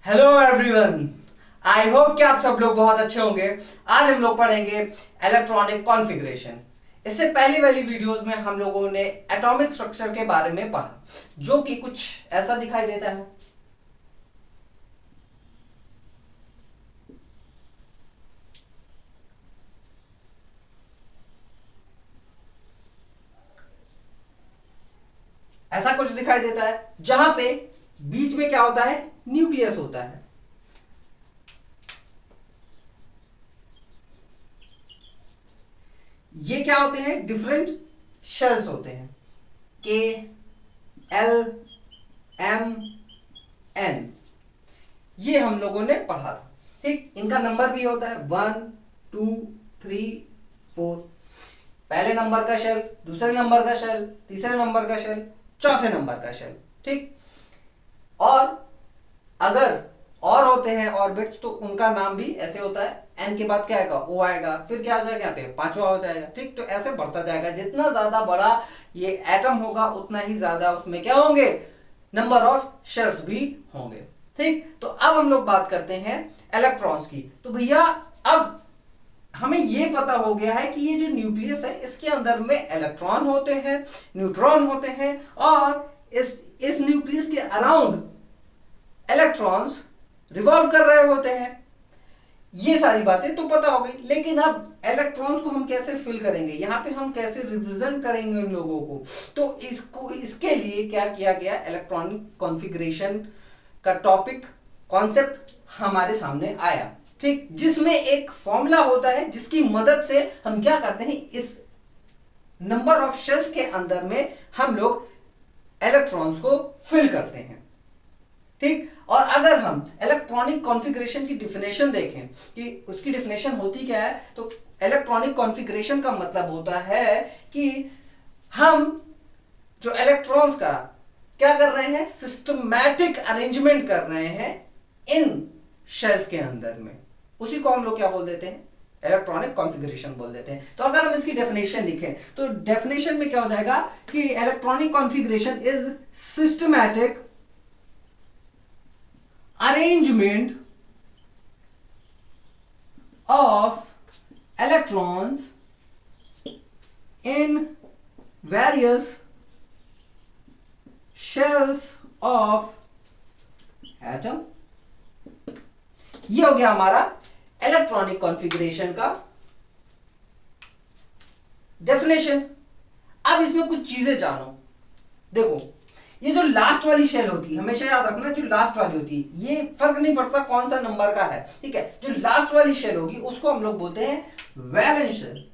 Hello everyone. I hope कि आप सब लोग बहुत अच्छे होंगे। आज हम लोग पढ़ेंगे इलेक्ट्रॉनिक कॉन्फ़िगरेशन। इससे पहली वाली वीडियोस में हम लोगों ने एटॉमिक स्ट्रक्चर के बारे में पढ़ा, जो कि कुछ ऐसा दिखाई देता है। ऐसा कुछ दिखाई देता है जहां पे बीच में क्या होता है, न्यूक्लियस होता है। ये क्या होते हैं, डिफरेंट शेल्स होते हैं, के, एल, एम, एन। ये हम लोगों ने पढ़ा था। ठीक, इनका नंबर भी होता है 1 2 3 4। पहले नंबर का शेल, दूसरे नंबर का शेल, तीसरे नंबर का शेल, चौथे नंबर का शेल। ठीक, और अगर और होते हैं ऑर्बिट्स तो उनका नाम भी ऐसे होता है। एन के बाद क्या आएगा, ओ आएगा, फिर क्या हो जाएगा, यहाँ पे पांचवा हो जाएगा। ठीक, तो ऐसे बढ़ता जाएगा। जितना ज्यादा बड़ा ये एटम होगा उतना ही ज्यादा उसमें क्या होंगे, नंबर ऑफ शेल्स भी होंगे। ठीक, तो अब हम लोग बात करते हैं इलेक्ट्रॉन्स की। तो भैया अब हमें यह पता हो गया है कि ये जो न्यूक्लियस है इसके अंदर में इलेक्ट्रॉन होते हैं, न्यूट्रॉन होते हैं, और इस न्यूक्लियस के अराउंड इलेक्ट्रॉन्स रिवॉल्व कर रहे होते हैं। ये सारी बातें तो पता हो गई, लेकिन अब इलेक्ट्रॉन्स को हम कैसे फिल करेंगे, यहां पे हम कैसे रिप्रेजेंट करेंगे उन लोगों को। तो इसको इसके लिए क्या किया गया, इलेक्ट्रॉनिक कॉन्फ़िगरेशन का टॉपिक, कॉन्सेप्ट हमारे सामने आया। ठीक, जिसमें एक फॉर्मूला होता है जिसकी मदद से हम क्या करते हैं, इस नंबर ऑफ शेल्स के अंदर में हम लोग इलेक्ट्रॉन्स को फिल करते हैं। ठीक, और अगर हम इलेक्ट्रॉनिक कॉन्फ़िगरेशन की डिफिनेशन देखें कि उसकी डिफिनेशन होती क्या है, तो इलेक्ट्रॉनिक कॉन्फ़िगरेशन का मतलब होता है कि हम जो इलेक्ट्रॉन्स का क्या कर रहे हैं, सिस्टमैटिक अरेंजमेंट कर रहे हैं इन शेल्स के अंदर में। उसी को हम लोग क्या बोल देते हैं, इलेक्ट्रॉनिक कॉन्फ़िगरेशन बोल देते हैं। तो अगर हम इसकी डेफिनेशन लिखें तो डेफिनेशन में क्या हो जाएगा कि electronic configuration is systematic arrangement of electrons in various shells of atom। ये हो गया हमारा इलेक्ट्रॉनिक कॉन्फ़िगरेशन का डेफिनेशन। अब इसमें कुछ चीजें जानो। देखो, ये जो लास्ट वाली शेल होती है, हमेशा याद रखना, जो लास्ट वाली होती है, ये फर्क नहीं पड़ता कौन सा नंबर का है। ठीक है, जो लास्ट वाली शेल होगी उसको हम लोग बोलते हैं वैलेंस शेल,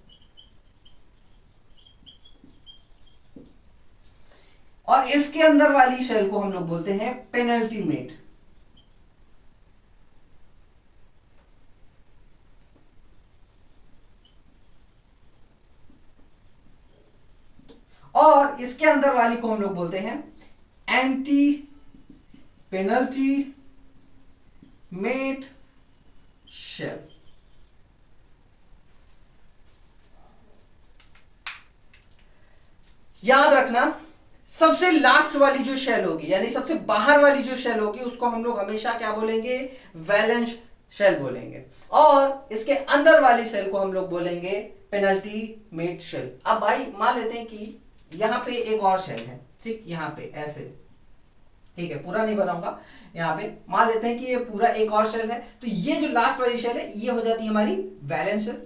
और इसके अंदर वाली शेल को हम लोग बोलते हैं पेनल्टीमेट। और इसके अंदर वाली को हम लोग बोलते हैं एंटी पेनल्टी मेट शेल। याद रखना, सबसे लास्ट वाली जो शेल होगी, यानी सबसे बाहर वाली जो शेल होगी, उसको हम लोग हमेशा क्या बोलेंगे, वैलेंस शेल बोलेंगे, और इसके अंदर वाली शेल को हम लोग बोलेंगे पेनल्टी मेट शेल। अब भाई मान लेते हैं कि यहां पे एक और शेल है। ठीक, यहां पे ऐसे, ठीक है, पूरा नहीं बनाऊंगा, यहां पे मान लेते हैं कि ये पूरा एक और शेल है। तो ये जो लास्ट वाली शेल है ये हो जाती है हमारी वैलेंस शेल,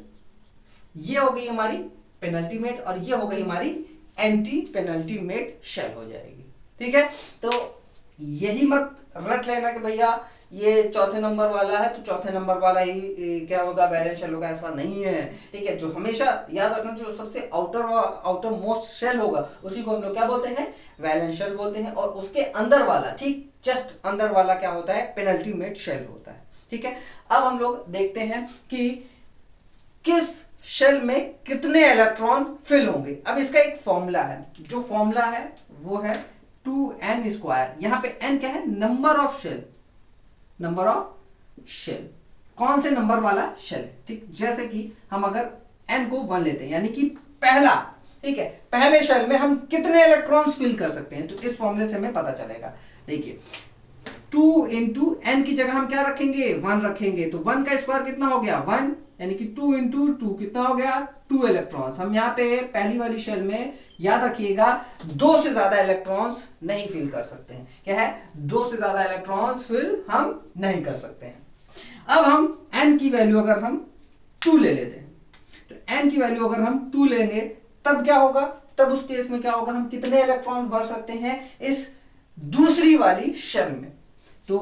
ये हो गई हमारी पेनल्टीमेट, और ये हो गई हमारी एंटी पेनल्टीमेट शेल हो जाएगी। ठीक है, तो यही मत रट लेना कि भैया ये चौथे नंबर वाला है तो चौथे नंबर वाला ही क्या होगा, वैलेंस शेल होगा, ऐसा नहीं है। ठीक है, जो हमेशा याद रखना, जो सबसे आउटर मोस्ट शेल होगा उसी को हम लोग क्या बोलते हैं, वैलेंस शेल बोलते हैं, और उसके अंदर वाला, ठीक जस्ट अंदर वाला क्या होता है, पेनल्टीमेट शेल होता है। ठीक है, अब हम लोग देखते हैं कि किस शेल में कितने इलेक्ट्रॉन फिल होंगे। अब इसका एक फॉर्मूला है, जो फॉर्मूला है वो है 2n²। यहां पे n क्या है, number of shell, number of shell, कौन से नंबर वाला शेल। ठीक, जैसे कि हम अगर n को 1 लेते हैं, यानी कि पहला, ठीक है, पहले शेल में हम कितने इलेक्ट्रॉन्स फिल कर सकते हैं, तो इस फॉर्मूले से हमें पता चलेगा। देखिए, 2 इंटू एन की जगह हम क्या रखेंगे, 1 रखेंगे, तो 1 का स्क्वायर कितना हो गया 1, यानी कि 2 इंटू 2 कितना हो गया 2 इलेक्ट्रॉन्स। हम यहाँ पे पहली वाली शेल में याद रखिएगा 2 से ज्यादा इलेक्ट्रॉन्स नहीं फिल कर सकते हैं। क्या है, 2 से ज्यादा इलेक्ट्रॉन्स फिल हम नहीं कर सकते हैं। अब हम n की वैल्यू अगर हम 2 ले लेते हैं, तो n की वैल्यू अगर हम 2 लेंगे तब क्या होगा, तब उस केस में क्या होगा, हम कितने इलेक्ट्रॉन भर सकते हैं इस दूसरी वाली शेल में, तो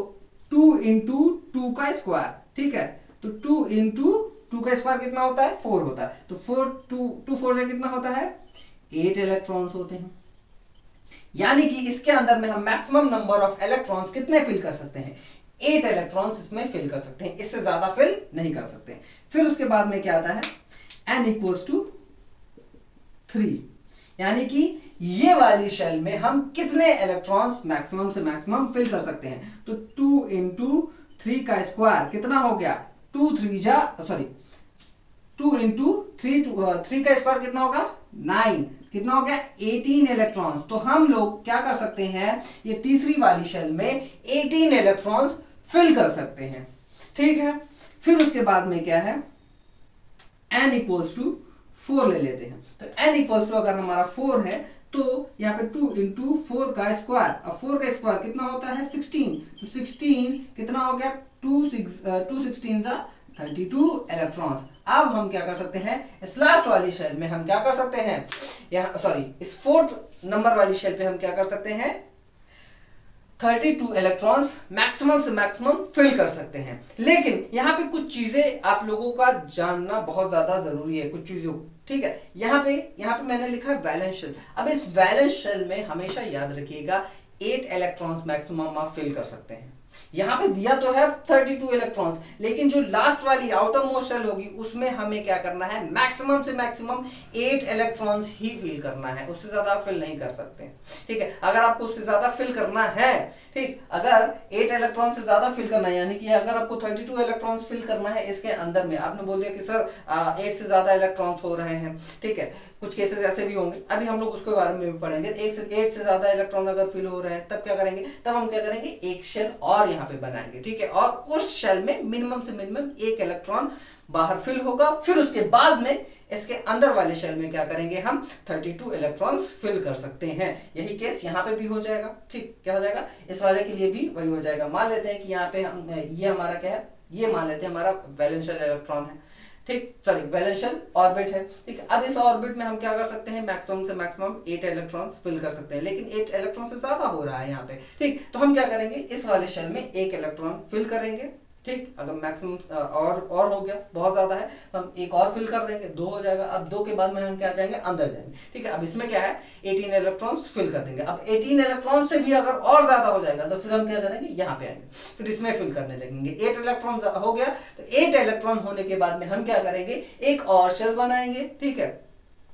2 इंटू 2 का स्क्वायर, ठीक है, तो 2 इंटू 2 का स्क्वायर कितना होता है 4 होता है, तो 2 4 से कितना होता है 8 इलेक्ट्रॉन्स होते हैं। यानी कि इसके अंदर में हम मैक्सिमम नंबर ऑफ इलेक्ट्रॉन्स कितने फिल कर सकते हैं, 8 इलेक्ट्रॉन्स इसमें फिल कर सकते हैं, इससे ज्यादा फिल नहीं कर सकते। फिर उसके बाद में क्या आता है n इक्वल्स टू 3, यानी कि ये वाली शेल में हम कितने इलेक्ट्रॉन्स मैक्सिमम से मैक्सिमम फिल कर सकते हैं, तो 2 इंटू 3 का स्क्वायर कितना हो गया 2 इंटू 3 का स्क्वायर कितना होगा 9, कितना हो गया 18 इलेक्ट्रॉन्स। तो हम लोग क्या कर सकते हैं, ये तीसरी वाली शेल में 18 इलेक्ट्रॉन्स फिल कर सकते हैं, ठीक है। फिर उसके बाद में क्या है n इक्वल्स टू 4 ले लेते हैं, तो n इक्वल्स टू अगर हमारा 4 है तो यहाँ पे 2 इंटू 4 का स्क्वायर, अब 4 का स्क्वायर कितना होता है 16, तो 16 कितना हो गया 2 16 32 इलेक्ट्रॉन्स। अब हम क्या कर सकते हैं, इस लास्ट वाली शेल में हम क्या कर सकते हैं, यहाँ सॉरी इस 4th नंबर वाली शेल पे हम क्या कर सकते हैं 32 इलेक्ट्रॉन्स मैक्सिमम से मैक्सिमम फिल कर सकते हैं। लेकिन यहाँ पे कुछ चीजें आप लोगों का जानना बहुत ज्यादा जरूरी है, कुछ चीजों, ठीक है। यहाँ पे मैंने लिखा है वैलेंस शेल। अब इस वैलेंस शेल में हमेशा याद रखिएगा 8 इलेक्ट्रॉन्स मैक्सिमम आप फिल कर सकते हैं। यहां पे दिया तो है 32 इलेक्ट्रॉन्स, लेकिन जो लास्ट वाली आउटर मोस्ट शेल होगी उसमें हमें क्या करना है, मैक्सिमम से मैक्सिमम 8 इलेक्ट्रॉन्स ही फिल करना है, उससे ज्यादा आप फिल नहीं कर सकते, ठीक है। अगर आपको उससे ज्यादा फिल करना है, ठीक, अगर 8 इलेक्ट्रॉन से ज्यादा फिल करना है, यानी कि अगर आपको 32 इलेक्ट्रॉन्स फिल करना है इसके अंदर में, आपने बोल दिया कि सर 8 से ज्यादा इलेक्ट्रॉन्स हो रहे हैं, ठीक है, कुछ केसेस ऐसे भी होंगे, अभी हम लोग उसके बारे में भी पढ़ेंगे। 8 से ज्यादा इलेक्ट्रॉन अगर फिल हो रहे हैं तब क्या करेंगे, तब हम क्या करेंगे एक शेल और यहाँ पे बनाएंगे, ठीक है, और उस शेल में मिनिमम से मिनिमम 1 इलेक्ट्रॉन बाहर फिल होगा। फिर उसके बाद में इसके अंदर वाले शेल में क्या करेंगे, हम 32 इलेक्ट्रॉन्स फिल कर सकते हैं। यही केस यहाँ पे भी हो जाएगा, ठीक, क्या हो जाएगा, इस वाले के लिए भी वही हो जाएगा। मान लेते हैं कि यहाँ पे हम ये हमारा क्या है, ये मान लेते हैं हमारा वैलेंशियल इलेक्ट्रॉन है, ठीक, सॉरी वैलेंशियल ऑर्बिट है, ठीक। अब इस ऑर्बिट में हम क्या कर सकते हैं, मैक्सिमम से मैक्सिमम 8 इलेक्ट्रॉन्स फिल कर सकते हैं, लेकिन 8 इलेक्ट्रॉन से ज्यादा हो रहा है यहाँ पे, ठीक। तो हम क्या करेंगे, इस वाले शेल में 1 इलेक्ट्रॉन फिल करेंगे, ठीक। अगर मैक्सिमम और हो गया, बहुत ज्यादा है, तो हम एक और फिल कर देंगे, 2 हो जाएगा। अब 2 के बाद में हम क्या जाएंगे, अंदर जाएंगे, ठीक है। अब इसमें क्या है 18 इलेक्ट्रॉन्स फिल कर देंगे। अब 18 इलेक्ट्रॉन से भी अगर और ज्यादा हो जाएगा तो फिर हम क्या करेंगे, यहाँ पे आएंगे, फिर इसमें फिल करने लगेंगे। 8 इलेक्ट्रॉन हो गया, तो 8 इलेक्ट्रॉन होने के बाद में हम क्या करेंगे, एक और शेल बनाएंगे, ठीक है।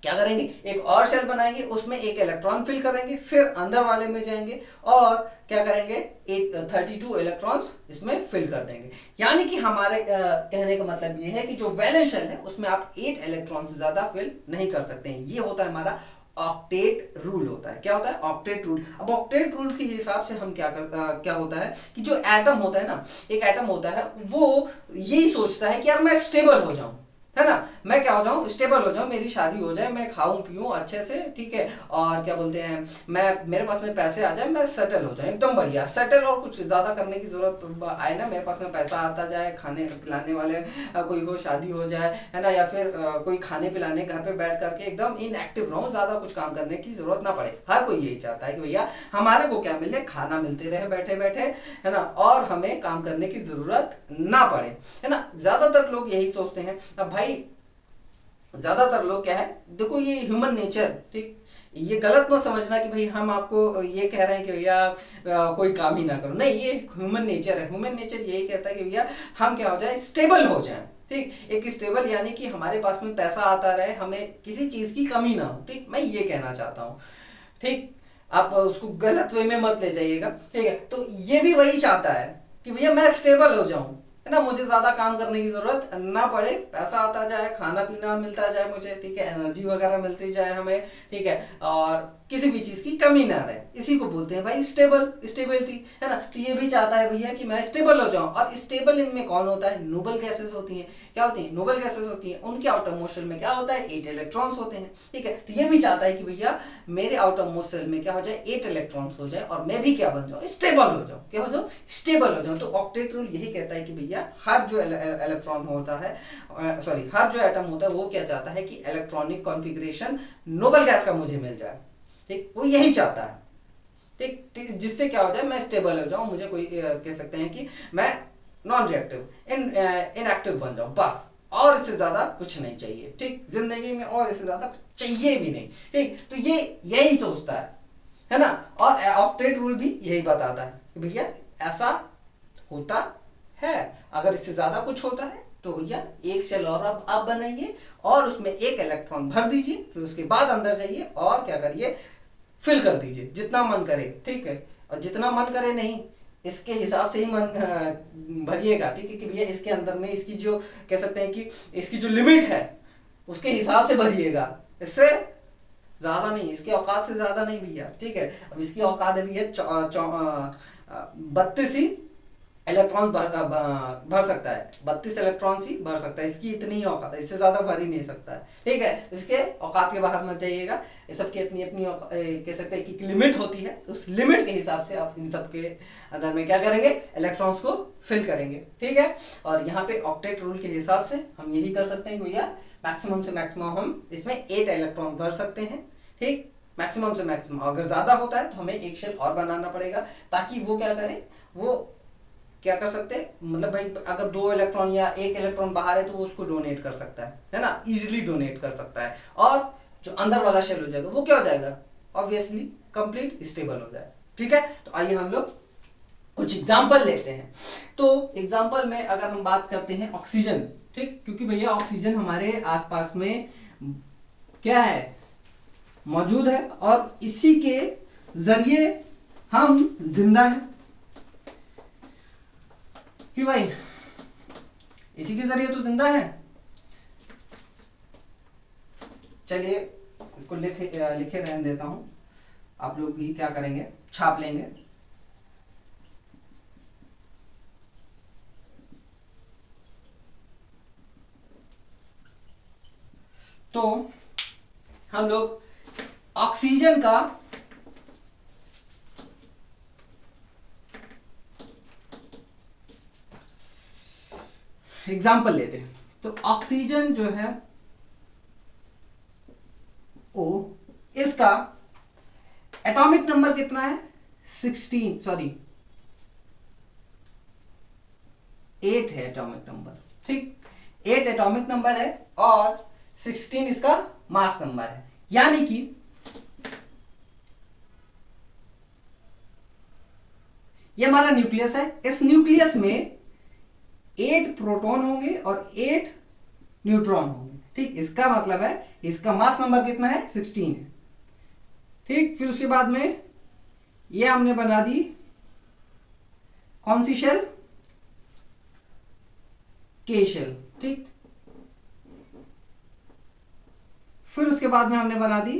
क्या करेंगे, एक और शेल बनाएंगे, उसमें 1 इलेक्ट्रॉन फिल करेंगे, फिर अंदर वाले में जाएंगे और क्या करेंगे, 32 इलेक्ट्रॉन्स इसमें फिल कर देंगे। यानी कि हमारे कहने का मतलब ये है कि जो वैलेंस शेल है उसमें आप 8 इलेक्ट्रॉन से ज्यादा फिल नहीं कर सकते हैं। ये होता है हमारा ऑक्टेट रूल होता है। क्या होता है, ऑक्टेट रूल। अब ऑक्टेट रूल के हिसाब से हम क्या होता है कि जो एटम होता है ना, एक एटम होता है, वो यही सोचता है कि यार मैं स्टेबल हो जाऊं, है ना, मैं क्या हो जाऊं, स्टेबल हो जाऊं, मेरी शादी हो जाए, मैं खाऊं पीऊं अच्छे से, ठीक है, और क्या बोलते हैं, मैं मेरे पास में पैसे आ जाए, मैं सेटल हो जाऊं एकदम बढ़िया सेटल, और कुछ ज्यादा करने की जरूरत आए ना, मेरे पास में पैसा आता जाए, खाने पिलाने वाले कोई हो, शादी हो जाए, है ना, या फिर कोई खाने पिलाने घर पे बैठ करके एकदम इनएक्टिव रहूं, ज्यादा कुछ काम करने की जरूरत ना पड़े। हर कोई यही चाहता है कि भैया हमारे को क्या मिले, खाना मिलते रहे बैठे बैठे, है ना, और हमें काम करने की जरूरत ना पड़े, है ना, ज्यादातर लोग यही सोचते हैं। अब भाई ज्यादातर लोग क्या है, देखो ये ह्यूमन नेचर, ठीक, ये गलत मत समझना कि भाई हम आपको ये कह रहे हैं कि भैया कोई काम ही ना करो, नहीं, ये ह्यूमन नेचर है। ह्यूमन नेचर यही कहता है कि भैया हम क्या हो जाए, स्टेबल हो जाए, ठीक, एक स्टेबल, यानी कि हमारे पास में पैसा आता रहे, हमें किसी चीज की कमी ना हो, ठीक, मैं ये कहना चाहता हूँ, ठीक। आप उसको गलत वे में मत ले जाइएगा, ठीक है। तो ये भी वही चाहता है कि भैया मैं स्टेबल हो जाऊं, है ना, मुझे ज्यादा काम करने की जरूरत ना पड़े, पैसा आता जाए, खाना पीना मिलता जाए मुझे, ठीक है, एनर्जी वगैरह मिलती जाए हमें, ठीक है, और किसी भी चीज की कमी ना रहे, इसी को बोलते हैं भाई स्टेबिलिटी, है ना। तो ये भी चाहता है भैया कि मैं स्टेबल हो जाऊं, और स्टेबल इनमें कौन होता है, नोबल गैसेस होती हैं। क्या होती हैं, नोबल गैसेस होती हैं। उनके आउटर मोस्ट शेल में क्या होता है, 8 इलेक्ट्रॉन्स होते हैं, ठीक है। तो ये भी चाहता है कि भैया मेरे आउटर मोस्ट शेल में क्या हो जाए, 8 इलेक्ट्रॉन्स हो जाए, और मैं भी क्या बन जाऊं, स्टेबल हो जाऊं। क्या हो जाऊं, स्टेबल हो जाऊं। तो ऑक्टेट रूल यही कहता है कि भैया हर जो इलेक्ट्रॉन होता है, सॉरी हर जो एटम होता है, वो क्या चाहता है कि इलेक्ट्रॉनिक कॉन्फ़िगरेशन नोबल गैस का मुझे मिल जाए, ठीक। वो यही चाहता है, ठीक, जिससे क्या हो जाए, मैं स्टेबल हो जाऊं, मुझे कोई कह सकते हैं कि मैं नॉन रिएक्टिव इनएक्टिव बन जाऊं, बस। और इससे ज्यादा कुछ नहीं चाहिए, ठीक, जिंदगी में और इससे ज्यादा कुछ चाहिए भी नहीं, ठीक। तो ये यही सोचता है ना। और ऑक्टेट रूल भी यही बताता है कि भैया ऐसा होता है, अगर इससे ज्यादा कुछ होता है तो भैया एक शेल और आप बनाइए, और उसमें एक इलेक्ट्रॉन भर दीजिए, फिर उसके बाद अंदर जाइए और क्या करिए, फिल कर दीजिए जितना मन करे, ठीक है। और जितना मन करे नहीं, इसके हिसाब से ही मन भरिएगा, ठीक है, कि भैया इसके अंदर में इसकी जो कह सकते हैं कि इसकी जो लिमिट है उसके हिसाब से भरिएगा, इससे ज्यादा नहीं, इसके औकात से ज्यादा नहीं भैया, ठीक है। अब इसकी औकात है भैया 32 ही इलेक्ट्रॉन भर सकता है, 32 इलेक्ट्रॉन ही भर सकता है, इसकी इतनी ही औकात है, इससे ज्यादा भर ही नहीं सकता है, ठीक है। इसके औकात के बाहर मत जाइएगा, ये सबकी अपनी अपनी कह सकते हैं कि लिमिट होती है, उस लिमिट के हिसाब से आप इन सब के अंदर में क्या करेंगे, इलेक्ट्रॉन्स को फिल करेंगे, ठीक है। और यहाँ पे ऑक्टेट रूल के हिसाब से हम यही कर सकते हैं भैया, मैक्सिमम से मैक्सिमम हम इसमें 8 इलेक्ट्रॉन भर सकते हैं, ठीक। मैक्सिमम से मैक्सिमम, अगर ज्यादा होता है तो हमें एक शेल और बनाना पड़ेगा, ताकि वो क्या करे, वो क्या कर सकते हैं, मतलब भाई अगर 2 इलेक्ट्रॉन या 1 इलेक्ट्रॉन बाहर है तो वो उसको डोनेट कर सकता है ना, इजीली डोनेट कर सकता है, और जो अंदर वाला शेल हो जाएगा वो क्या हो जाएगा, ऑब्वियसली कंप्लीट स्टेबल हो जाए, ठीक है। तो आइए हम लोग कुछ एग्जाम्पल लेते हैं। तो एग्जाम्पल में अगर हम बात करते हैं ऑक्सीजन, ठीक, क्योंकि भैया ऑक्सीजन हमारे आसपास में क्या है, मौजूद है, और इसी के जरिए हम जिंदा हैं, कि भाई इसी के जरिए तो जिंदा है। चलिए इसको लिखे रहने देता हूं, आप लोग भी क्या करेंगे, छाप लेंगे। तो हम लोग ऑक्सीजन का एग्जाम्पल लेते हैं। तो ऑक्सीजन जो है ओ, इसका एटॉमिक नंबर कितना है, 16, सॉरी 8 है एटॉमिक नंबर, ठीक, 8 एटॉमिक नंबर है, और 16 इसका मास नंबर है। यानी कि ये हमारा न्यूक्लियस है, इस न्यूक्लियस में 8 प्रोटॉन होंगे और 8 न्यूट्रॉन होंगे, ठीक। इसका मतलब है इसका मास नंबर कितना है, 16 है, ठीक। फिर उसके बाद में ये हमने बना दी कौन सी शेल, के शेल, ठीक। फिर उसके बाद में हमने बना दी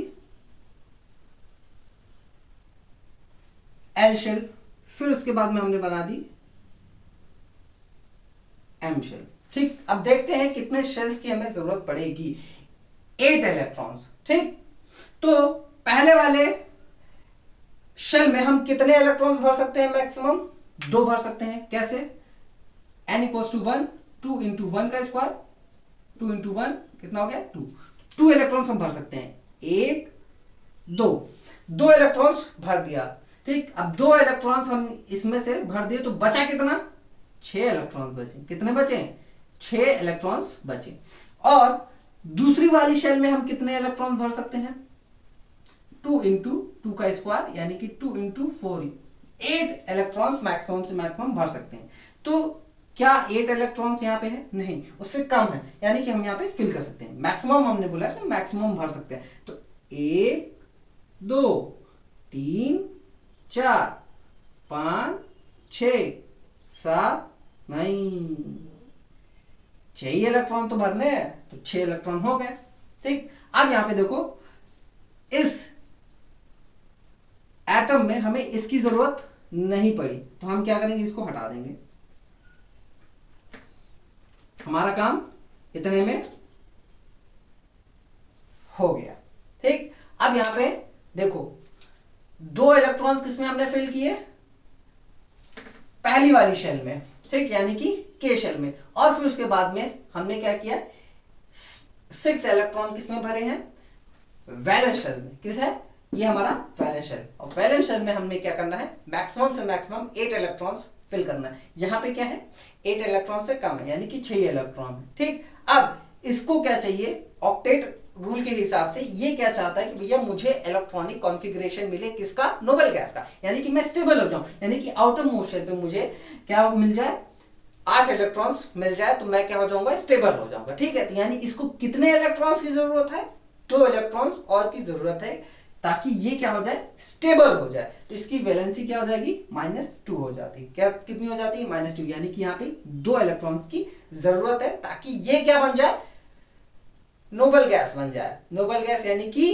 एल शेल, फिर उसके बाद में हमने बना दी एम शेल, ठीक। अब देखते हैं कितने शेल्स की हमें जरूरत पड़ेगी, 8 इलेक्ट्रॉन्स, ठीक। तो पहले वाले शेल में हम कितने इलेक्ट्रॉन्स भर सकते हैं, मैक्सिमम 2 भर सकते हैं। कैसे, n इक्वल्स टू 1, 2 इंटू 1 का स्क्वायर, 2 इंटू 1 कितना हो गया, 2 इलेक्ट्रॉन्स हम भर सकते हैं, 1 2 इलेक्ट्रॉन्स भर दिया, ठीक। अब 2 इलेक्ट्रॉन्स हम इसमें से भर दिए, तो बचा कितना, 6 इलेक्ट्रॉन्स बचे। कितने बचे, 6 इलेक्ट्रॉन्स बचे। और दूसरी वाली शेल में हम कितने इलेक्ट्रॉन्स भर सकते हैं, 2 इंटू 2 का स्क्वायर, यानी कि 2 इंटू 4, 8 इलेक्ट्रॉन्स मैक्सिमम से मैक्सिमम भर सकते हैं। तो क्या 8 इलेक्ट्रॉन्स यहाँ पे है, नहीं, उससे कम है, यानी कि हम यहाँ पे फिल कर सकते हैं। मैक्सिमम हमने बोला है, तो मैक्सिमम भर सकते हैं। तो 1 2 3 4 5 6 7 नहीं, 6 इलेक्ट्रॉन तो भरने हैं, तो 6 इलेक्ट्रॉन हो गए, ठीक। अब यहां पे देखो, इस एटम में हमें इसकी जरूरत नहीं पड़ी, तो हम क्या करेंगे, इसको हटा देंगे। हमारा काम इतने में हो गया। ठीक, अब यहां पे देखो 2 इलेक्ट्रॉन्स किसमें हमने फिल किए, पहली वाली शेल में, ठीक, यानी कि के शेल में। और फिर उसके बाद में हमने क्या किया, 6 इलेक्ट्रॉन किसमें भरे हैं, वैलेंस शेल में। किस है, ये हमारा वैलेंस शेल। और वैलेंस शेल में हमने क्या करना है, मैक्सिमम से मैक्सिमम 8 इलेक्ट्रॉन्स फिल करना है। यहां पे क्या है, 8 इलेक्ट्रॉन से कम है, यानी कि 6 इलेक्ट्रॉन है। ठीक, अब इसको क्या चाहिए, ऑक्टेट रूल के हिसाब से ये क्या चाहता है कि भैया मुझे इलेक्ट्रॉनिक कॉन्फ़िगरेशन मिले, किसका, नोबल गैस का, यानी कि मैं स्टेबल हो जाऊं, यानी कि आउटर मोस्ट शेल पे मुझे क्या मिल जाए, 8 इलेक्ट्रॉन्स मिल जाए, तो मैं क्या हो जाऊंगा, स्टेबल हो जाऊंगा। ठीक है, तो यानी इसको कितने इलेक्ट्रॉन्स की जरूरत है, 2 इलेक्ट्रॉन्स और की जरूरत है, ताकि ये क्या हो जाए, स्टेबल हो जाए। तो इसकी वैलेंसी क्या हो जाएगी, -2 हो जाती है। क्या कितनी हो जाती है, -2, यानी कि यहाँ पे 2 इलेक्ट्रॉन्स की जरूरत है, ताकि ये क्या बन जाए, नोबल गैस बन जाए। नोबल गैस यानी कि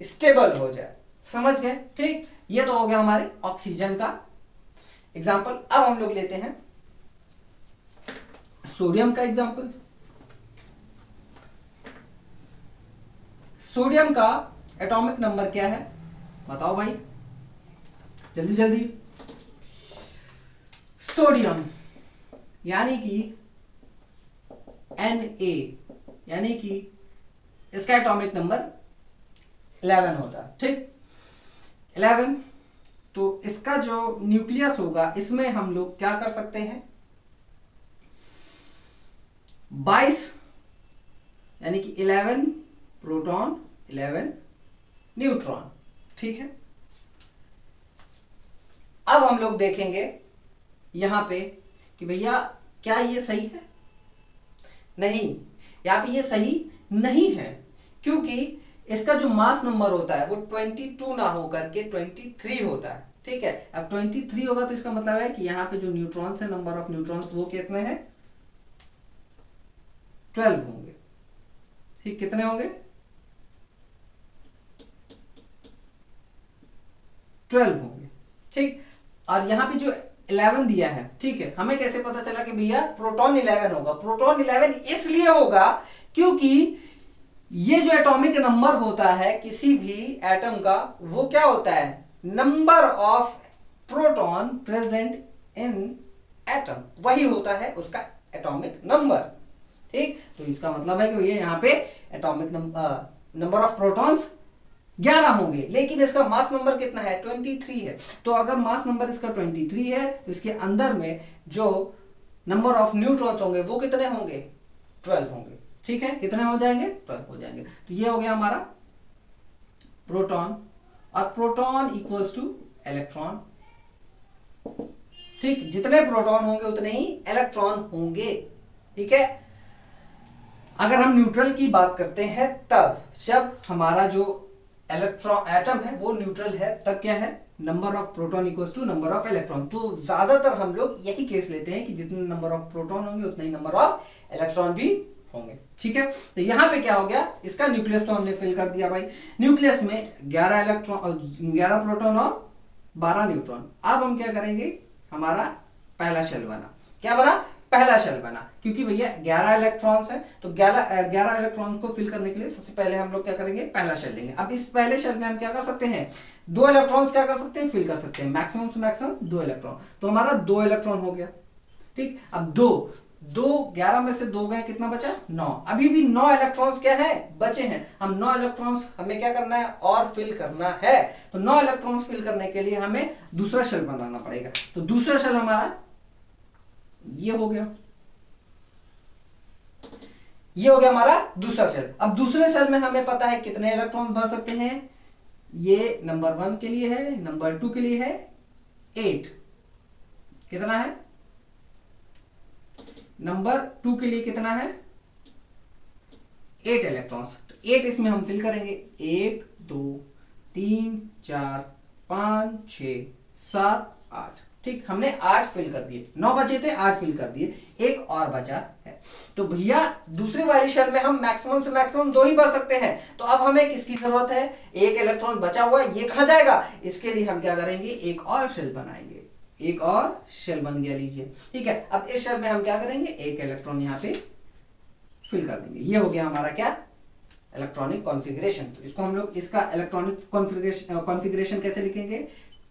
स्टेबल हो जाए, समझ गए। ठीक, ये तो हो गया हमारे ऑक्सीजन का एग्जाम्पल। अब हम लोग लेते हैं सोडियम का एग्जाम्पल। सोडियम का एटॉमिक नंबर क्या है, बताओ भाई, जल्दी जल्दी। सोडियम यानी कि Na, यानी कि इसका एटॉमिक नंबर 11 होता है। ठीक, 11। तो इसका जो न्यूक्लियस होगा, इसमें हम लोग क्या कर सकते हैं, 22, यानी कि 11 प्रोटॉन 11 न्यूट्रॉन। ठीक है, अब हम लोग देखेंगे यहां पे कि भैया क्या ये सही है, नहीं, यहां पे ये सही नहीं है, क्योंकि इसका जो मास नंबर होता है वो 22 ना होकर के 23 होता है। ठीक है, अब 23 होगा तो इसका मतलब है कि यहां पे जो न्यूट्रॉन्स है, नंबर ऑफ न्यूट्रॉन्स वो कितने हैं, 12 होंगे। ठीक, कितने होंगे, 12 होंगे। ठीक, और यहां पे जो 11 दिया है, ठीक है, हमें कैसे पता चला कि भैया प्रोटॉन 11 होगा, प्रोटॉन 11 इसलिए होगा क्योंकि ये जो एटॉमिक नंबर होता है किसी भी एटम का, वो क्या होता है, number of proton present in atom, वही होता है उसका एटॉमिक नंबर। ठीक, तो इसका मतलब है कि भैया यहाँ पे एटॉमिक नंबर ऑफ प्रोटॉन्स 11 होंगे, लेकिन इसका मास नंबर कितना है, 23 है। तो अगर मास नंबर इसका 23 है, तो इसके अंदर में जो नंबर ऑफ न्यूट्रॉन्स होंगे वो कितने होंगे, 12 होंगे। ठीक है, कितने हो जाएंगे, 12 हो जाएंगे। तो ये हो गया हमारा प्रोटॉन, और प्रोटॉन इक्वल्स टू इलेक्ट्रॉन। ठीक, जितने प्रोटॉन होंगे उतने ही इलेक्ट्रॉन होंगे। ठीक है, अगर हम न्यूट्रल की बात करते हैं, तब जब हमारा जो इलेक्ट्रॉन एटम है वो न्यूट्रल है, तब क्या है, number of proton equals to number of electron. तो ज्यादातर हम लोग यही केस लेते हैं कि जितने नंबर ऑफ प्रोटॉन होंगे उतने ही नंबर ऑफ इलेक्ट्रॉन भी होंगे। ठीक है, तो यहां पे क्या हो गया, इसका न्यूक्लियस तो हमने फिल कर दिया भाई। न्यूक्लियस में 11 इलेक्ट्रॉन, 11 प्रोटॉन और 12 न्यूट्रॉन। अब हम क्या करेंगे, हमारा पहला शेल बना, क्या बना, पहला शेल बना, क्योंकि भैया 11 इलेक्ट्रॉन्स हैं, तो 11 इलेक्ट्रॉन्स को फिल करने के लिए सबसे पहले हम लोग क्या करेंगे, पहला शेल लेंगे। अब इस पहले शेल में हम क्या कर सकते हैं, 2 इलेक्ट्रॉन्स क्या कर सकते हैं, फिल कर सकते हैं, मैक्सिमम से मैक्सिमम 2 इलेक्ट्रॉन। तो हमारा 2 इलेक्ट्रॉन हो गया। ठीक, अब 11 में से 2 गए, कितना बचा, 9। अभी भी 9 इलेक्ट्रॉन्स क्या है, बचे हैं। हम 9 इलेक्ट्रॉन्स हमें क्या करना है, और फिल करना है। तो 9 इलेक्ट्रॉन्स फिल करने के लिए हमें दूसरा शेल बनाना पड़ेगा। तो दूसरा शेल हमारा ये हो गया, ये हो गया हमारा दूसरा शेल। अब दूसरे शेल में हमें पता है कितने इलेक्ट्रॉन भर सकते हैं, ये नंबर 1 के लिए है, नंबर 2 के लिए है 8, कितना है, नंबर 2 के लिए कितना है, 8 इलेक्ट्रॉन्स। तो 8 इसमें हम फिल करेंगे, 1 2 3 4 5 6 7 8। ठीक, हमने 8 फिल कर दिए, 9 बचे थे 8 फिल कर दिए, एक और बचा है। तो भैया दूसरी वाली शेल में हम मैक्सिमम से मैक्सिमम 2 ही भर सकते हैं, तो अब हमें किसकी जरूरत है, एक इलेक्ट्रॉन बचा हुआ है, ये कहां जाएगा, इसके लिए हम क्या करेंगे, एक और शेल बनाएंगे, एक और शेल बन गया, लीजिए। ठीक है, अब इस शेल में हम क्या करेंगे, एक इलेक्ट्रॉन यहां पे फिल कर देंगे। ये हो गया हमारा क्या, इलेक्ट्रॉनिक कॉन्फ़िगरेशन। तो इसको हम लोग, इसका इलेक्ट्रॉनिक कॉन्फ़िगरेशन कैसे लिखेंगे,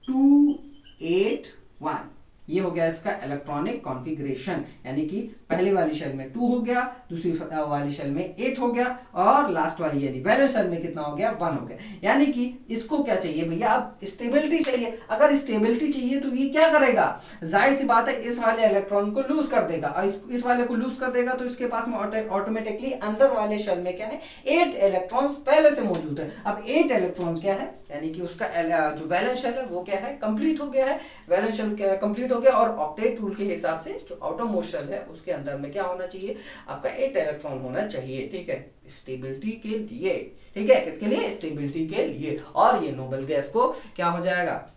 281, ये हो गया इसका इलेक्ट्रॉनिक कॉन्फ़िगरेशन, यानी कि पहली वाली शेल में 2 हो गया, दूसरी वाली शेल में 8 हो गया, और लास्ट वाली यानी वैलेंस शेल में कितना हो गया, 1 हो गया। यानी कि इसको क्या चाहिए भैया, अब स्टेबिलिटी चाहिए। अगर स्टेबिलिटी चाहिए तो ये क्या करेगा, जाहिर सी बात है इस वाले इलेक्ट्रॉन को लूज कर देगा, और इस वाले को लूज कर देगा तो इसके पास में ऑटोमेटिकली अंदर वाले शेल में क्या है, 8 इलेक्ट्रॉन्स पहले से मौजूद है। अब 8 इलेक्ट्रॉन्स क्या है, यानी कि उसका जो वैलेंस शेल है वो क्या है, कंप्लीट हो गया है, वैलेंस शेल कंप्लीट हो गया। और ऑक्टेट रूल के हिसाब से जो आउटरमोस्ट शेल है उसके अंदर में क्या होना चाहिए, आपका 8 इलेक्ट्रॉन होना चाहिए। ठीक है, स्टेबिलिटी के लिए, ठीक है, किसके लिए, स्टेबिलिटी के लिए। और ये नोबल गैस को क्या हो जाएगा,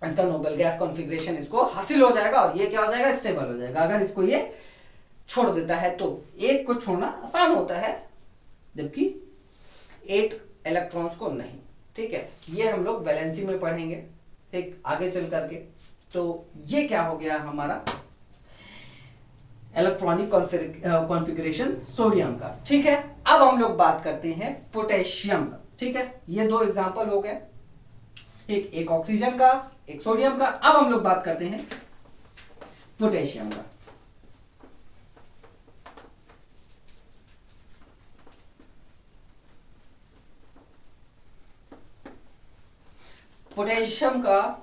इसका नोबल गैस कॉन्फ़िगरेशन इसको हासिल हो जाएगा, और ये क्या हो जाएगा, स्टेबल हो जाएगा। अगर इसको ये छोड़ देता है तो एक को छोड़ना आसान होता है, जबकि 8 इलेक्ट्रॉन्स को नहीं। ठीक है, ये हम लोग वैलेंसी में पढ़ेंगे एक आगे चल करके। तो ये क्या हो गया हमारा इलेक्ट्रॉनिक कॉन्फ़िगरेशन सोडियम का। ठीक है, अब हम लोग बात करते हैं पोटेशियम का। ठीक है, ये 2 एग्जांपल हो गए, एक ऑक्सीजन का, एक सोडियम का। अब हम लोग बात करते हैं पोटेशियम का। पोटेशियम का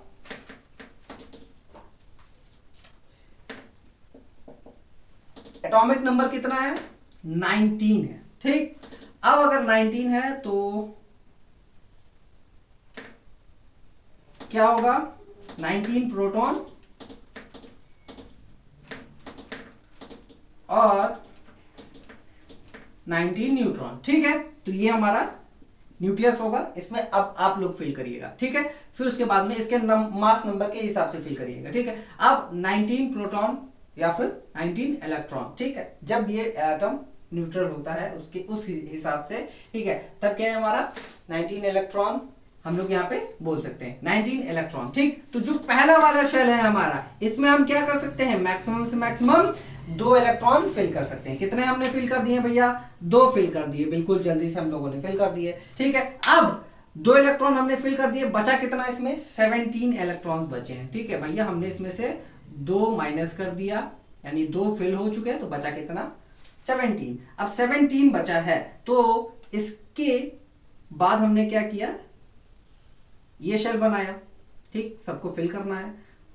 एटॉमिक नंबर कितना है, 19 है। ठीक, अब अगर 19 है तो क्या होगा, 19 प्रोटॉन और 19 न्यूट्रॉन। ठीक है, तो ये हमारा न्यूक्लियस होगा, इसमें अब आप लोग फिल करिएगा। ठीक है, फिर उसके बाद में इसके मास नंबर के हिसाब से फिल करिएगा। ठीक है, अब 19 प्रोटॉन या फिर 19 इलेक्ट्रॉन। ठीक है, जब ये एटम न्यूट्रल होता है उसके उस हिसाब से, ठीक है, तब क्या है हमारा 19 इलेक्ट्रॉन हम लोग यहाँ पे बोल सकते हैं 19 इलेक्ट्रॉन। ठीक, तो जो पहला वाला शेल है हमारा, इसमें हम क्या कर सकते हैं, मैक्सिमम से मैक्सिमम 2 इलेक्ट्रॉन फिल कर सकते हैं। कितने हमने फिल कर दिए भैया, 2 फिल कर दिए, बिल्कुल जल्दी से हम लोगों ने फिल कर दिए। ठीक है, अब 2 इलेक्ट्रॉन हमने फिल कर दिए, बचा कितना इसमें, 17 इलेक्ट्रॉन्स बचे हैं। ठीक है भैया, हमने इसमें से 2 माइनस कर दिया, यानी 2 फिल हो चुके हैं, तो बचा कितना, 17। अब 17 बचा है, तो इसके बाद हमने क्या किया, ये शेल बनाया। ठीक, सबको फिल करना है,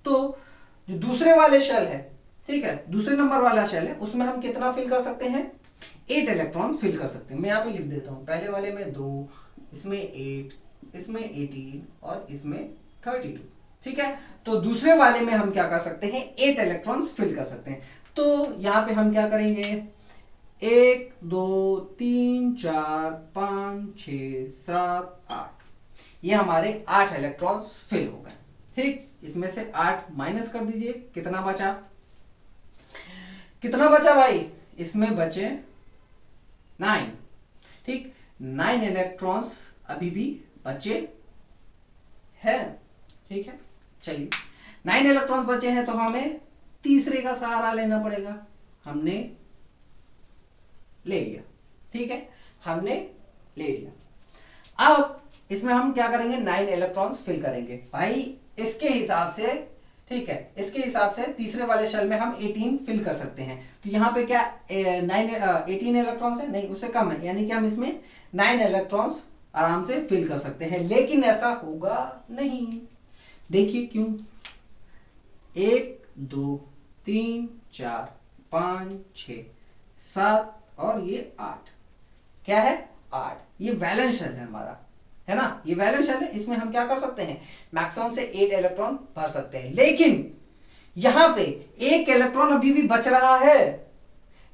तो जो दूसरे वाले शेल है, ठीक है, दूसरे नंबर वाला शेल है, उसमें हम कितना फिल कर सकते हैं, 8 इलेक्ट्रॉन फिल कर सकते हैं। मैं यहाँ पे लिख देता हूं, पहले वाले में 2, इसमें 8, इसमें 18 और इसमें 32। ठीक है, तो दूसरे वाले में हम क्या कर सकते हैं, 8 इलेक्ट्रॉन्स फिल कर सकते हैं। तो यहां पे हम क्या करेंगे, 1 2 3 4 5 6 7 8, ये हमारे 8 इलेक्ट्रॉन्स फिल हो गए। ठीक, इसमें से 8 माइनस कर दीजिए, कितना बचा, कितना बचा भाई, इसमें बचे 9। ठीक, 9 इलेक्ट्रॉन्स अभी भी बचे हैं। ठीक है, चलिए 9 इलेक्ट्रॉन्स बचे हैं, तो हमें तीसरे का सहारा लेना पड़ेगा। हमने ले लिया, ठीक है, हमने ले लिया। अब इसमें हम क्या करेंगे, 9 इलेक्ट्रॉन्स फिल करेंगे भाई, इसके हिसाब से। ठीक है, इसके हिसाब से तीसरे वाले शेल में हम 18 फिल कर सकते हैं। तो यहाँ पे क्या 18 इलेक्ट्रॉन्स है, नहीं उससे कम है, यानी कि हम इसमें 9 इलेक्ट्रॉन्स आराम से फिल कर सकते हैं। लेकिन ऐसा होगा नहीं, देखिए क्यों, 1 2 3 4 5 6 7 और ये 8, क्या है 8, ये वैलेंस शेल है हमारा, है ना, ये वैलेंस शेल है। इसमें हम क्या कर सकते हैं, मैक्सिमम से 8 इलेक्ट्रॉन भर सकते हैं। लेकिन यहां पे 1 इलेक्ट्रॉन अभी भी बच रहा है,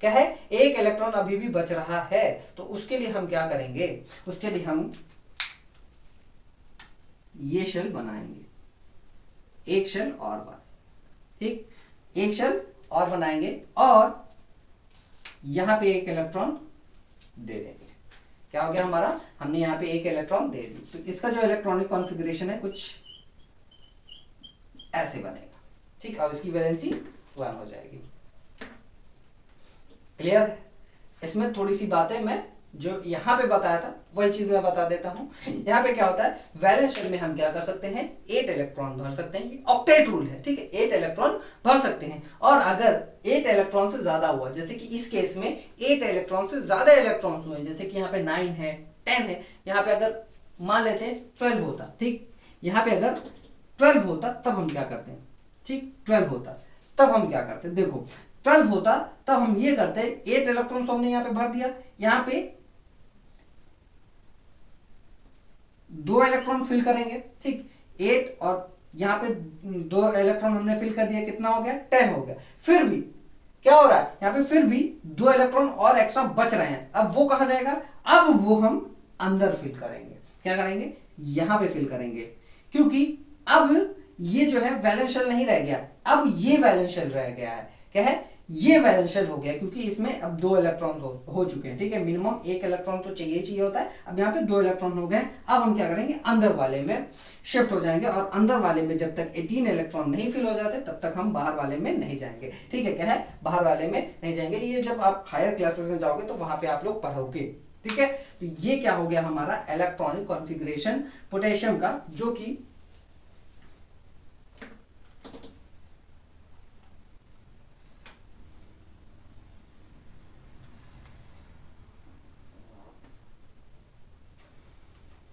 क्या है, 1 इलेक्ट्रॉन अभी भी बच रहा है। तो उसके लिए हम क्या करेंगे, उसके लिए हम ये शेल बनाएंगे, एक शेल और बार, ठीक, एक शेल और बनाएंगे और यहां पे एक इलेक्ट्रॉन दे देंगे। क्या हो गया हमारा, हमने यहाँ पे एक इलेक्ट्रॉन दे दी, तो इसका जो इलेक्ट्रॉनिक कॉन्फ़िगरेशन है कुछ ऐसे बनेगा, ठीक, और इसकी वैलेंसी 1 हो जाएगी। क्लियर? इसमें थोड़ी सी बातें मैं जो यहाँ पे बताया था वही चीज मैं बता देता हूँ। यहाँ पे क्या होता है, वैलेंस शेल में हम क्या कर सकते हैं, 8 इलेक्ट्रॉन भर सकते हैं, ये ऑक्टेट रूल है, ठीक है, 8 इलेक्ट्रॉन भर सकते हैं। और अगर 8 इलेक्ट्रॉन से ज्यादा हुआ, जैसे कि इस केस में 8 इलेक्ट्रॉन से ज्यादा इलेक्ट्रॉन हुए, जैसे कि यहाँ पे 9 है, 10 है, यहाँ पे अगर मान लेते हैं 12 होता, ठीक, यहाँ पे अगर 12 होता तब हम क्या करते हैं, ठीक, 12 होता तब हम क्या करते हैं, देखो 12 होता तब हम ये करते हैं, 8 इलेक्ट्रॉन हमने यहाँ पे भर दिया, यहाँ पे 2 इलेक्ट्रॉन फिल करेंगे, ठीक, 8 और यहाँ पे 2 इलेक्ट्रॉन हमने फिल कर दिया, कितना हो गया, 10 हो गया। फिर भी क्या हो रहा है, यहाँ पे फिर भी 2 इलेक्ट्रॉन और एक्स्ट्रा बच रहे हैं, अब वो कहा जाएगा, अब वो हम अंदर फिल करेंगे, क्या करेंगे, यहां पे फिल करेंगे, क्योंकि अब ये जो है वैलेंस शेल नहीं रह गया, अब ये वैलेंस शेल रह गया है, क्या है, ये वैलेंस शेल हो गया, क्योंकि इसमें अब 2 इलेक्ट्रॉन हो चुके हैं, ठीक है, मिनिमम 1 इलेक्ट्रॉन तो चाहिए होता है, अब यहाँ पे 2 इलेक्ट्रॉन हो गए। अब हम क्या करेंगे, अंदर वाले में शिफ्ट हो जाएंगे, और अंदर वाले में जब तक 18 इलेक्ट्रॉन नहीं फिल हो जाते तब तक हम बाहर वाले में नहीं जाएंगे, ठीक है, क्या है, बाहर वाले में नहीं जाएंगे। ये जब आप हायर क्लासेस में जाओगे तो वहां पे आप लोग पढ़ोगे, ठीक है। तो ये क्या हो गया हमारा इलेक्ट्रॉनिक कॉन्फ़िगरेशन पोटेशियम का, जो कि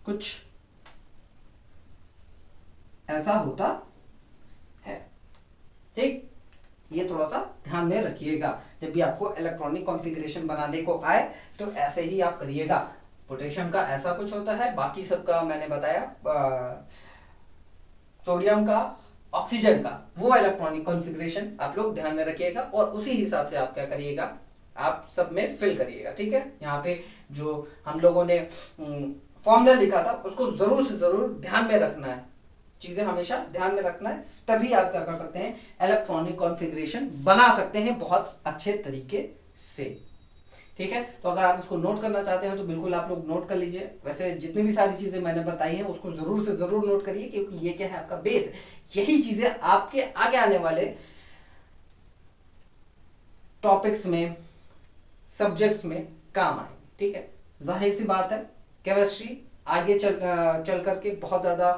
कुछ ऐसा होता है, ठीक, ये थोड़ा सा ध्यान में रखिएगा, जब भी आपको इलेक्ट्रॉनिक कॉन्फ़िगरेशन बनाने को आए तो ऐसे ही आप करिएगा। पोटेशियम का ऐसा कुछ होता है, बाकी सबका मैंने बताया, सोडियम का, ऑक्सीजन का, वो इलेक्ट्रॉनिक कॉन्फ़िगरेशन आप लोग ध्यान में रखिएगा, और उसी हिसाब से आप क्या करिएगा, आप सब में फिल करिएगा, ठीक है। यहाँ पे जो हम लोगों ने फॉर्मूला लिखा था उसको जरूर से जरूर ध्यान में रखना है, चीजें हमेशा ध्यान में रखना है, तभी आप क्या कर सकते हैं, इलेक्ट्रॉनिक कॉन्फ़िगरेशन बना सकते हैं बहुत अच्छे तरीके से, ठीक है। तो अगर आप इसको नोट करना चाहते हैं तो बिल्कुल आप लोग नोट कर लीजिए। वैसे जितनी भी सारी चीजें मैंने बताई हैं उसको जरूर से जरूर नोट करिए, क्योंकि ये क्या है, आपका बेस, यही चीजें आपके आगे आने वाले टॉपिक्स में, सब्जेक्ट्स में काम आएंगे, ठीक है। जाहिर सी बात है, केमिस्ट्री आगे चल करके बहुत ज्यादा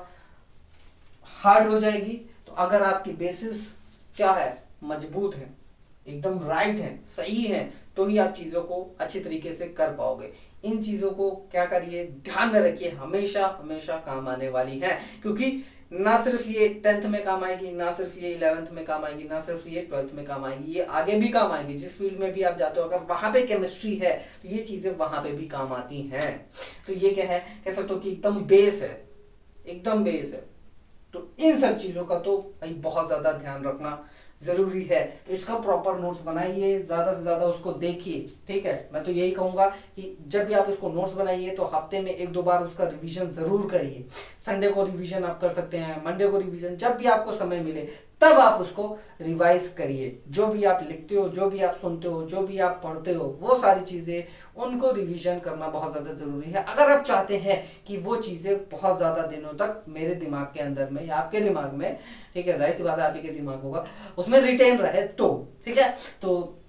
हार्ड हो जाएगी, तो अगर आपकी बेसिस क्या है, मजबूत है, एकदम राइट है, सही है, तो ही आप चीजों को अच्छी तरीके से कर पाओगे। इन चीजों को क्या करिए, ध्यान में रखिए, हमेशा हमेशा काम आने वाली है, क्योंकि ना सिर्फ ये 10th में काम आएगी, ना सिर्फ ये 11th में काम आएगी, ना सिर्फ ये 12th में काम आएगी, ये आगे भी काम आएंगी। जिस फील्ड में भी आप जाते हो, अगर वहां पे केमिस्ट्री है तो ये चीजें वहां पे भी काम आती हैं। तो ये क्या है, कह सकते हो कि एकदम बेस है, एकदम बेस है। तो इन सब चीजों का तो भाई बहुत ज्यादा ध्यान रखना जरूरी है, तो इसका प्रॉपर नोट्स बनाइए, ज्यादा से ज्यादा उसको देखिए, ठीक है। मैं तो यही कहूंगा कि जब भी आप इसको नोट्स बनाइए तो हफ्ते में 1-2 बार उसका रिवीजन जरूर करिए। संडे को रिवीजन आप कर सकते हैं, मंडे को रिवीजन, जब भी आपको समय मिले तब आप उसको रिवाइज करिए। जो भी आप लिखते हो, जो भी आप सुनते हो, जो भी आप पढ़ते हो, वो सारी चीजें उनको रिवीजन करना बहुत ज्यादा जरूरी है, अगर आप चाहते हैं कि वो चीजें बहुत ज्यादा दिनों तक मेरे दिमाग के अंदर में या आपके दिमाग में, ठीक है, जाहिर सी बात है आप ही के दिमाग होगा, उसमें रिटेन रहे, तो ठीक है। तो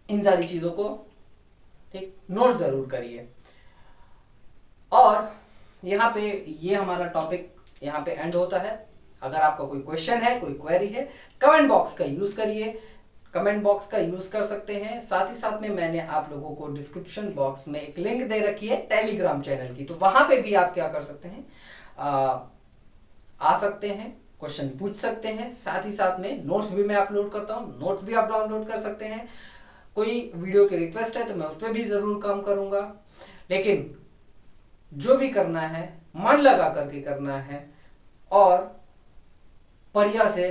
इन सारी चीजों को ठीक नोट जरूर करिए। और यहाँ पे ये हमारा टॉपिक यहाँ पे एंड होता है। अगर आपका कोई क्वेश्चन है, कोई क्वेरी है, कमेंट बॉक्स का यूज करिए, कमेंट बॉक्स का यूज कर सकते हैं। साथ ही साथ में मैंने आप लोगों को डिस्क्रिप्शन बॉक्स में एक लिंक दे रखी है टेलीग्राम चैनल की, तो वहां पे भी आप क्या कर सकते हैं, आ सकते हैं, क्वेश्चन पूछ सकते हैं। साथ ही साथ में नोट्स भी मैं अपलोड करता हूं, नोट्स भी आप डाउनलोड कर सकते हैं। कोई वीडियो की रिक्वेस्ट है तो मैं उस पर भी जरूर काम करूंगा, लेकिन जो भी करना है मन लगा करके करना है, और बढ़िया से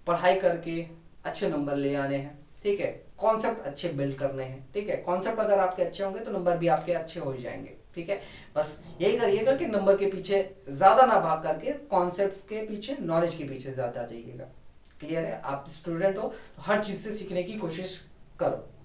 पढ़ाई करके अच्छे नंबर ले आने हैं, ठीक है। कॉन्सेप्ट अच्छे बिल्ड करने हैं, ठीक है। कॉन्सेप्ट अगर आपके अच्छे होंगे तो नंबर भी आपके अच्छे हो जाएंगे, ठीक है। बस यही करिएगा कि नंबर के पीछे ज्यादा ना भाग करके कॉन्सेप्ट्स के पीछे, नॉलेज के पीछे ज्यादा जाइएगा। क्लियर है? आप स्टूडेंट हो तो हर चीज से सीखने की कोशिश करो।